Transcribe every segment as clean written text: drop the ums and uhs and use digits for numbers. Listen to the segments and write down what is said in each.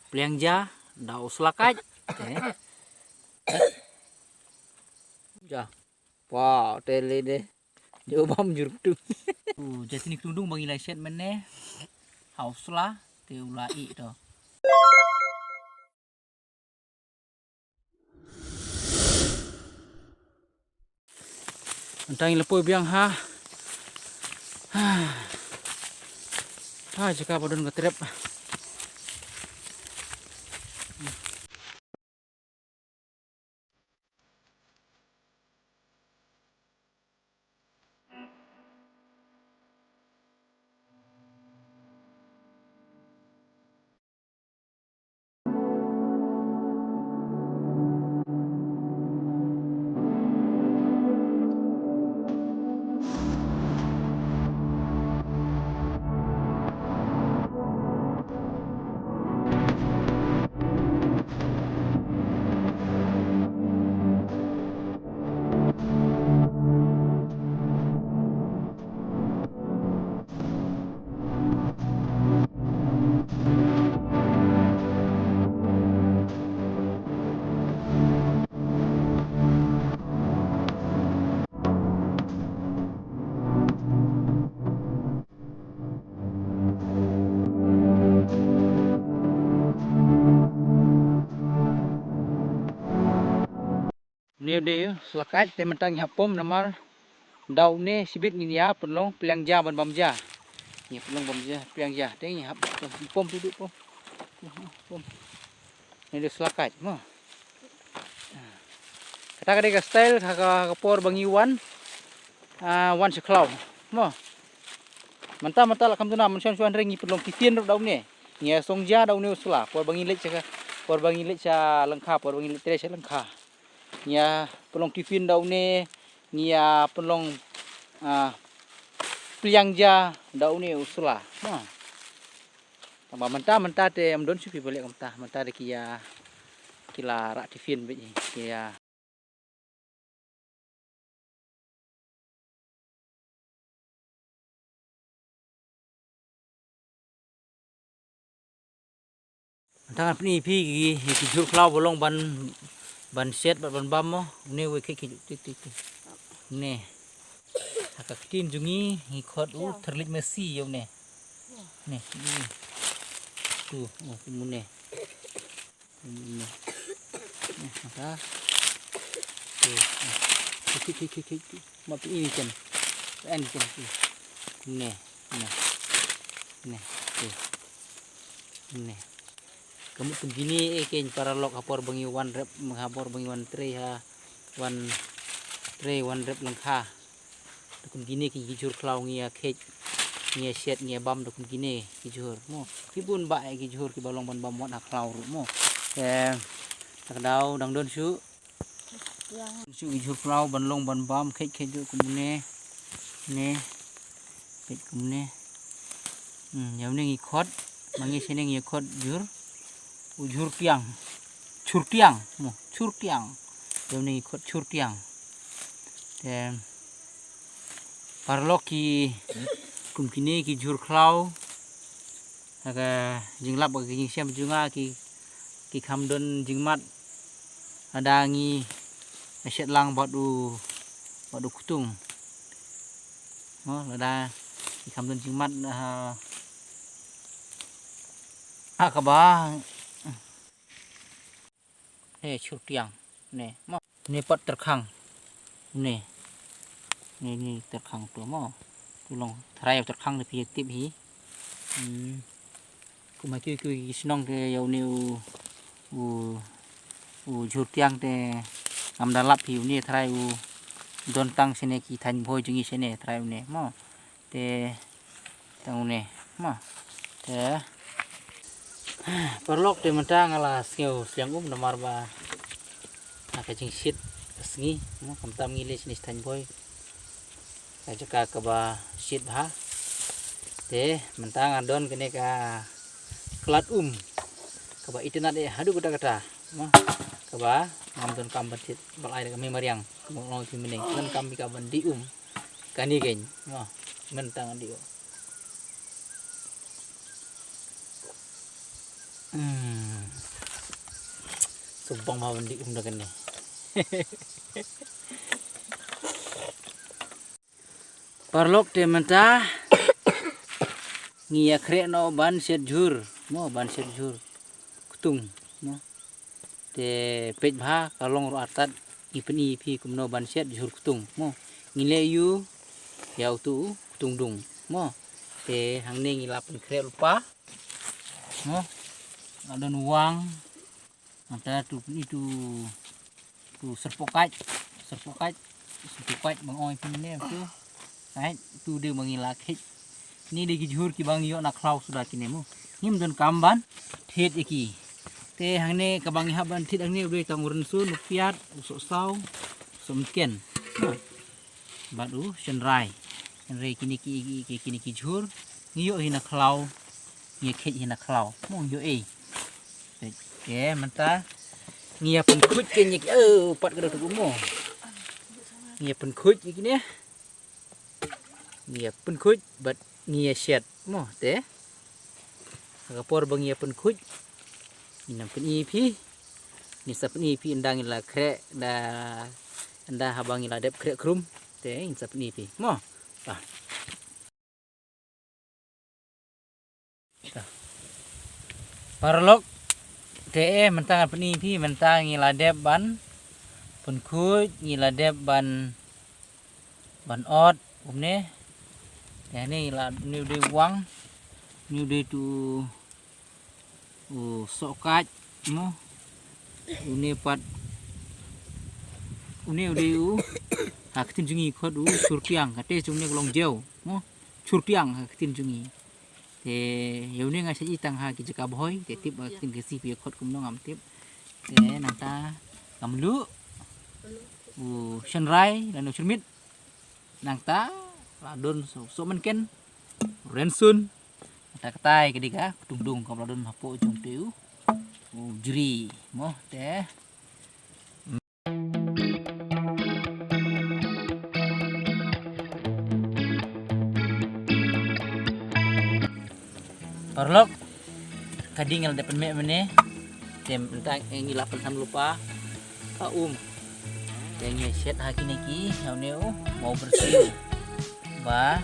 Plengja daw selakat. Ja. Wow, tele deh. Jobam jurtu. Jadi ni kerudung bagi laiset meneh. Hauslah teulai to. Antang lepoi biang ha. Ha jika bodon ngetrep. Ni dia selakat te mentang hapom namar daw ne sibit ni ya pelong plengja ban bamja. Ni pelong bamja plengja te ni hap pom duduk pom. Pom. Ni dia selakat mo. Kata ka style ka por bangiwan. Wan seklau mo. Manta lakam tuna mensuan ringi pelong kitien daw ne. Ni songja daw ne usla por bangilit sa lengkha por bangilit tre sa lengkha. Nia pelong tifin daw ne nia pelong plengja daw ne usla ha tamba menta te amdon supi balik menta de kia kila rak tifin be kia tangan pni pi ki jur klau bolong ban set ban bam mo ne we ki tik ne haka tin jungi ngikot terlit mesi yo ne tu mun ne maka tu ki mapi ini kan ne kamu tuh gini ken para lok hapor bangi wan rep menghapor bangi wan tre ha wan rep lengkha dukun gini ki jur klau ngia kek ngia set ngia bam dukun gini ki jur mo kibun ba ki jur ki balong ban bam wan klau mo takdau dang don su ki jur klau ban long ban bam kek jur kumune ne kek kumune yaw ne ngi khot mangi sene ngi khot jur ujur tiang chur tiang yaw ne ngi khot chur tiang te parloki kum kini ki jur klau aga jinglap ga jing siam junga ki khamdon jingmat adangi aset lang badu kutung mo lada ki khamdon jingmat akaba chur tiang ne mo ne pat terkhang ne ni terkhang tu mo tulong tharai terkhang pi tip hi kuma ki sinong te yaw ne u jur tiang te amdalap hi ni tharai don tang sene ki than bhoi jungi sene tharai ne mo te tang ne mo te perlok te mentang ala siang namar ba ka jing sit sngi mo kamtam ngile sinis than bhoi jaka ka ba sit ha te mentang adon kene ka klat ka ba itena de hadu kata mo ka ba ngamdon kam batit balai ka memariang mo long ki meneng kan kam ka bandi kani gen mo mentang dio Sumpang mah mandi dagan nih. Parlok te mentah ngia kre no ban set jur mo ban set jur kutung mo te pej bha kalong ro atat ipni pi kumno ban set jur kutung mo ngile yu yau tu kutung dung mo te hang ne ngila pen kre lupa mo ada nuang ada tu itu tu serpokat bang oi pin ne tu kai tu de mangilak hit ni de gijur ki bang yo na klau sudah kini mo nim don kamban thet iki te hang ne ka bang haban thet ang ne ure tangurun sun piat usok sau somken badu senrai kini ki jur ngiyo hina klau ngi khet hina klau mo yo ke manta ngia pen khuj ke nyik pat ka tu mo ngia pen khuj iki ne ngia pen khuj bat ngia set mo te kapor bang ngia pen khuj ina pen ipi ni sa pen ipi endang ila kre da anda habang ila dep kre krum te in sa pen ipi mo parlok te mentang pen ipi mentang ila dep ban pen khuj ila dep ban ot umne ya ni la ni de wang ni de tu sokat mo une pat une de hak tin jungi khot surtiang kate jungni long jeu mo surtiang hak tin jungi te yeune nga sai tang ha ki jaka boy te tip tin ke si pi khot kum no ngam tip te nanta kamlu senrai dan cermit nangta ladon so menken rensun ta katai kedika tungdung kam ladon hapo jung tiu juri mo te parlok kadingal depan me mene tem entang ngilapan sam lupa yang set hakini ki yauneu mau bersih ba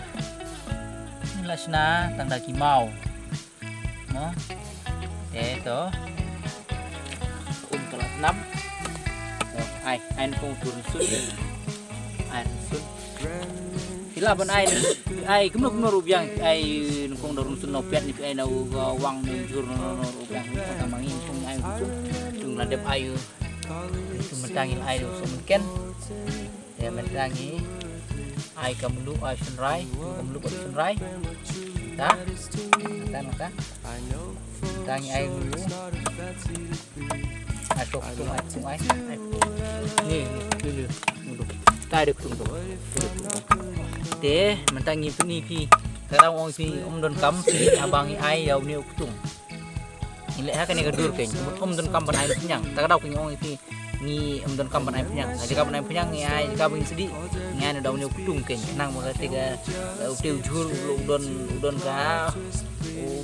nilasna tanda ki mau no to kelas 6 ai kong turun sun sila ban ai kumno rubiang ai kong dorun sun nopiat ni ai na wang ni jur no rubiang ta mangin kong ai tung ladep ayu itu mentangin ai so mungkin ya mentangi ai kamlu ai sunrai maka tangi ai dulu atau tung ai ni dulu tadi kutung deh mentangi pi sekarang orang pi don kam abangi ai yau ni kutung ini ha kan gadur kan don kam ban ai penyang tak ada punya orang pi ni don kam ban ai penyang jika ban ai penyang ni ai jika bing sedih ngan daun ni kutung kan nang mo tiga utiu jur udon ka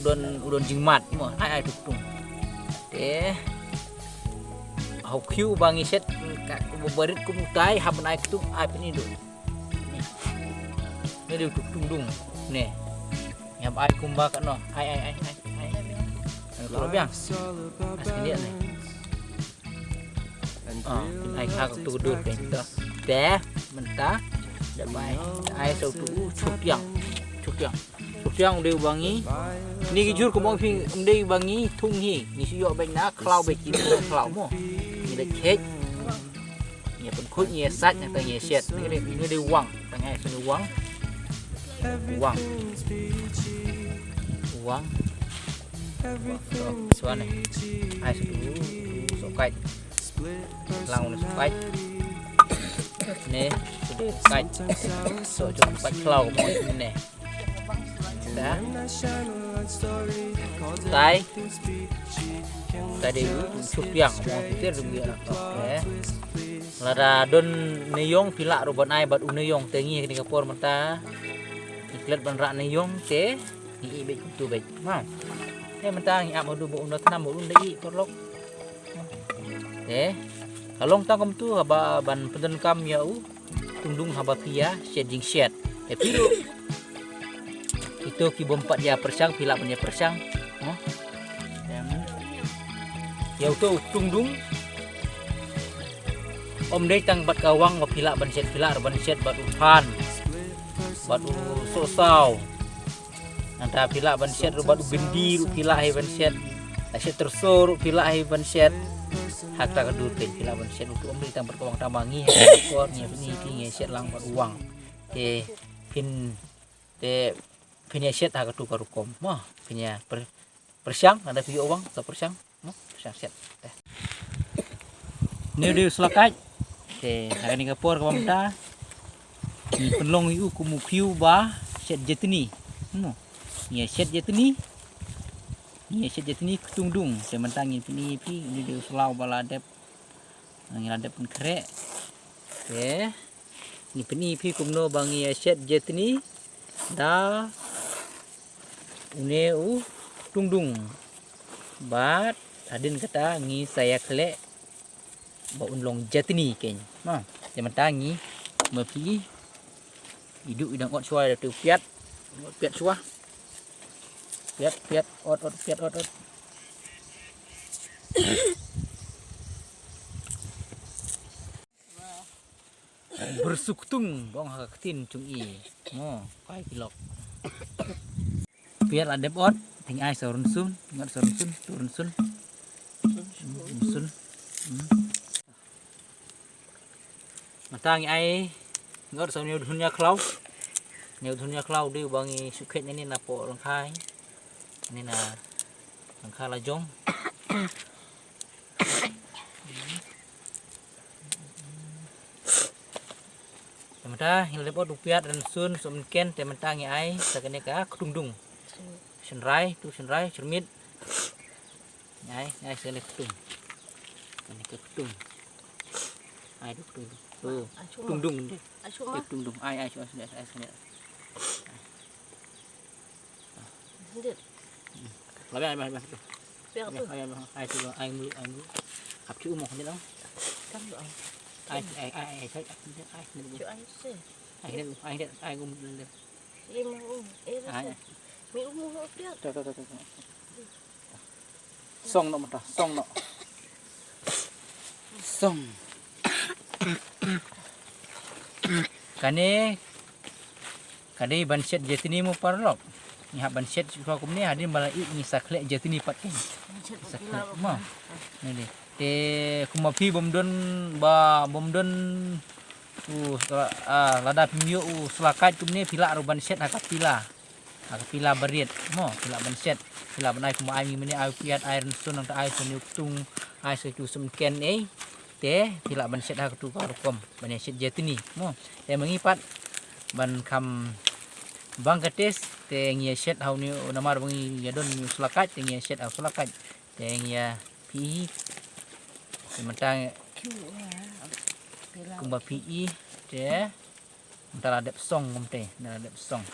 udon jingmat mo ai kutung hau kiu bangi set berit kumutai haban ai kutung ai peni do ni dia kutung ne nyap ai kumba kan no ai kalau biang asli dia nih ai khak tu dur kan tu teh mentah dapat ai so tu cutiang udah bangi ni jujur ko mong ping udah bangi thung hi ni siyo baik na klau baik ki klau mo ni le kek ni pun khut ni sat yang tang ye set ni de wang tang ai so wang suan ai so kai lang so kai ne kai so jom kai klau mo ne da tai tadi cutiang mo pitir rumia lada don neyong pila roban ai bat uneyong tengi ni kapor mata iklat ban rak neyong te ni be tu be mau ya mentang ya mau du bo unat nam bo un dei porlok kalong tangkam tu haba ban peden kam ya tungdung haba pia shading shed piru itu ki bompat ya persang pila punya persang ya tu tungdung om dei tang bat kawang wa pila ban shed bat upan bat sosau anta pila ban shed bat bendi pila hai ban shed asyik tersor pila hai ban shed hak tak dur pen pila ban shed untuk om dei tang bat kawang tamangi ko ni ni shed lang bat uang te pin te punya shed hak tu karukom mah punya persiang ada video uang atau persiang persiang shed ni dia selakai hari ni kapur ke mamta ni penlong iu kumukiu ba shed jetni ni shed jetni ketungdung saya mentangi ni dia selau baladep ngiladep krek ni peni kumno bangi shed jetni da une tungdung bat adin kata ngi saya klek ba unlong jetni ken saya mentangi mepi hidup idang ot suai tu piat suah piat ot bersuktung bong hakatin cung i kai kilok piat adep ot ting ai sorun sun turun sun matang ai ngot sau new dunia klau dia bangi sukhet ini na po rangkai ini na rangkai lajong temata hil depot dupiat dan sun somken tematang ai sakane ka ketungdung senrai cermit ai sele ketung ini ke ketung ai ketung tuh tungdung ai sudah lebih ai tu ai mulu hap chu mo ni dong ai gum le song no mata song kane ban shed jetini mo parlok ni ban shed suka kumni hadin balai ni sakle jetini patkin sakle mo ni te kumapi bomdon lada pimio selakat kumni pila ban shed hak pila beriet mo pila ban shed pila banai kumai mini ai piat air sun nang ai senyuktung ai setu semken te pila ban shed hak tu karukom ban shed jetini mo te mengipat ban kam bang ketes te ngia shed hau ni namar bangi yadon ni selakat te ngia shed hau selakat te ngia pi sementang kumba pi te antara adep song komte adep song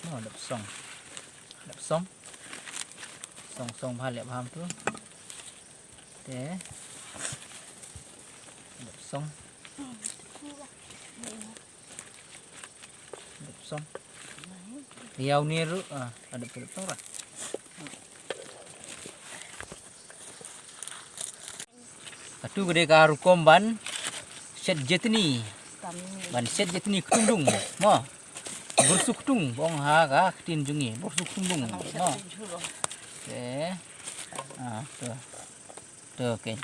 balik paham tu te adep song riau ni ru adep song lah atu gede ka rukom ban shed jetni ketungdung mo bersuktung bong ha ka tin jungi bersuktung mo tuh oke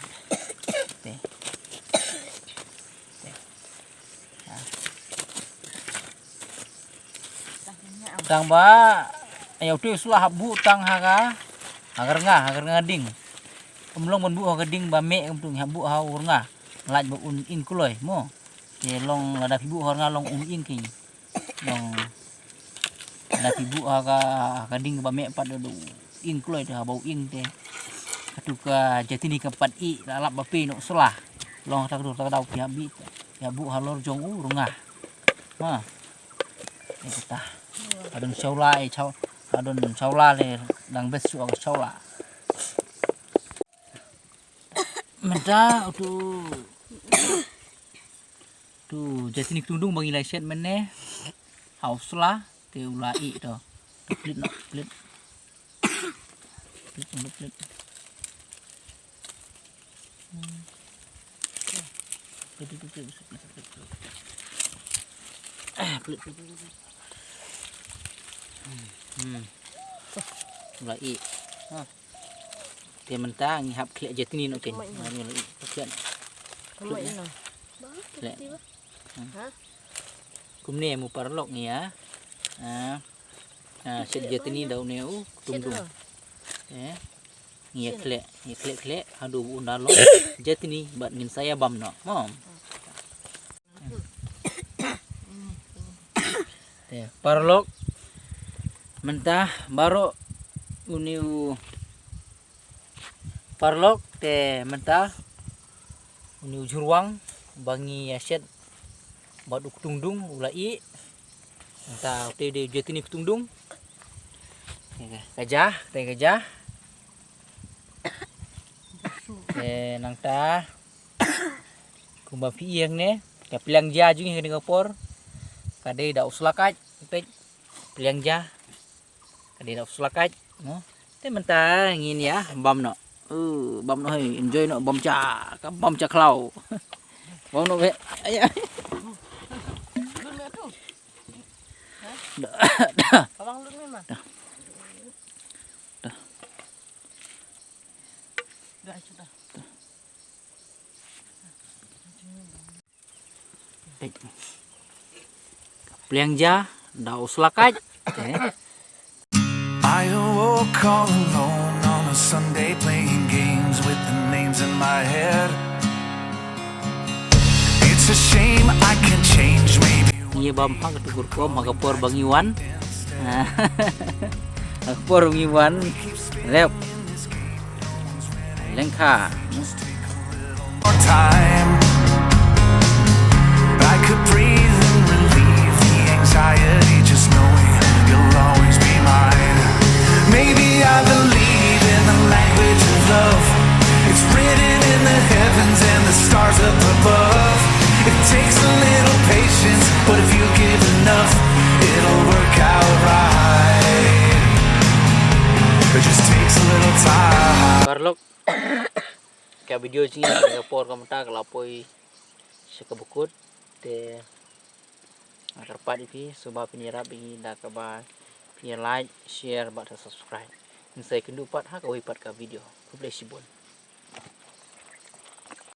tang ba ayo tu sulah bu tang ha agar ngading umlong bon bu ha gading ba me tung habu ha urnga laj ba un in kuloi mo ye long lada pibu ha long in king long lada pibu ha ka gading ba me pat do in kuloi ha bau in te atuka jetini ka pat i lalap ba pe no selah long tak dau pi habi ya bu ha lor jong urunga ma kita adon saula le dang besu ka saula Mentah tu jadi ni tundung bagi license meneh haus lah te ulai to plit nak plit plit ulai te mentah ngihap klek jadi ni nak ken ulai klek klek kumne mu parlok ni ya set jadi ni daun ni tundung ngiyak klek hadu undalo jadi ni bat ngin saya bam no mom parlok mentah baru uniu parlok te mentah uniu juruang bangi yaset baduk tundung ulai mentah te de jadi ni tundung gajah nang ta kumba pieng ne ka pilang ja jungi ke ngapor kade da uslakat pe pilang ja kade da uslakat no te mentah ngin ya bam no bam no hey enjoy no bam cha klau bam no be ay Abang lu ni mah. Dah sudah. Pilang ja da uslakat I awoke all alone on a Sunday playing games with the names in my head. It's a shame I can't change, maybe. Iya bam ha ketukur kom ha kapor bangiwan kapor bangiwan rep lengka More time. I could breathe and relieve the anxiety just knowing you'll always be mine. Maybe I believe in the language of love. It's written in the heavens and the stars up above. It takes a little patience, but if you give enough, it'll work out right. It just takes a little time. parlok ka video ji kapor kamta kalapoi sekabukut te karpat ipi suba pinira bi da ka ba pi like share ba subscribe insai kendu pat ha ka wi pat ka video ku bless you bon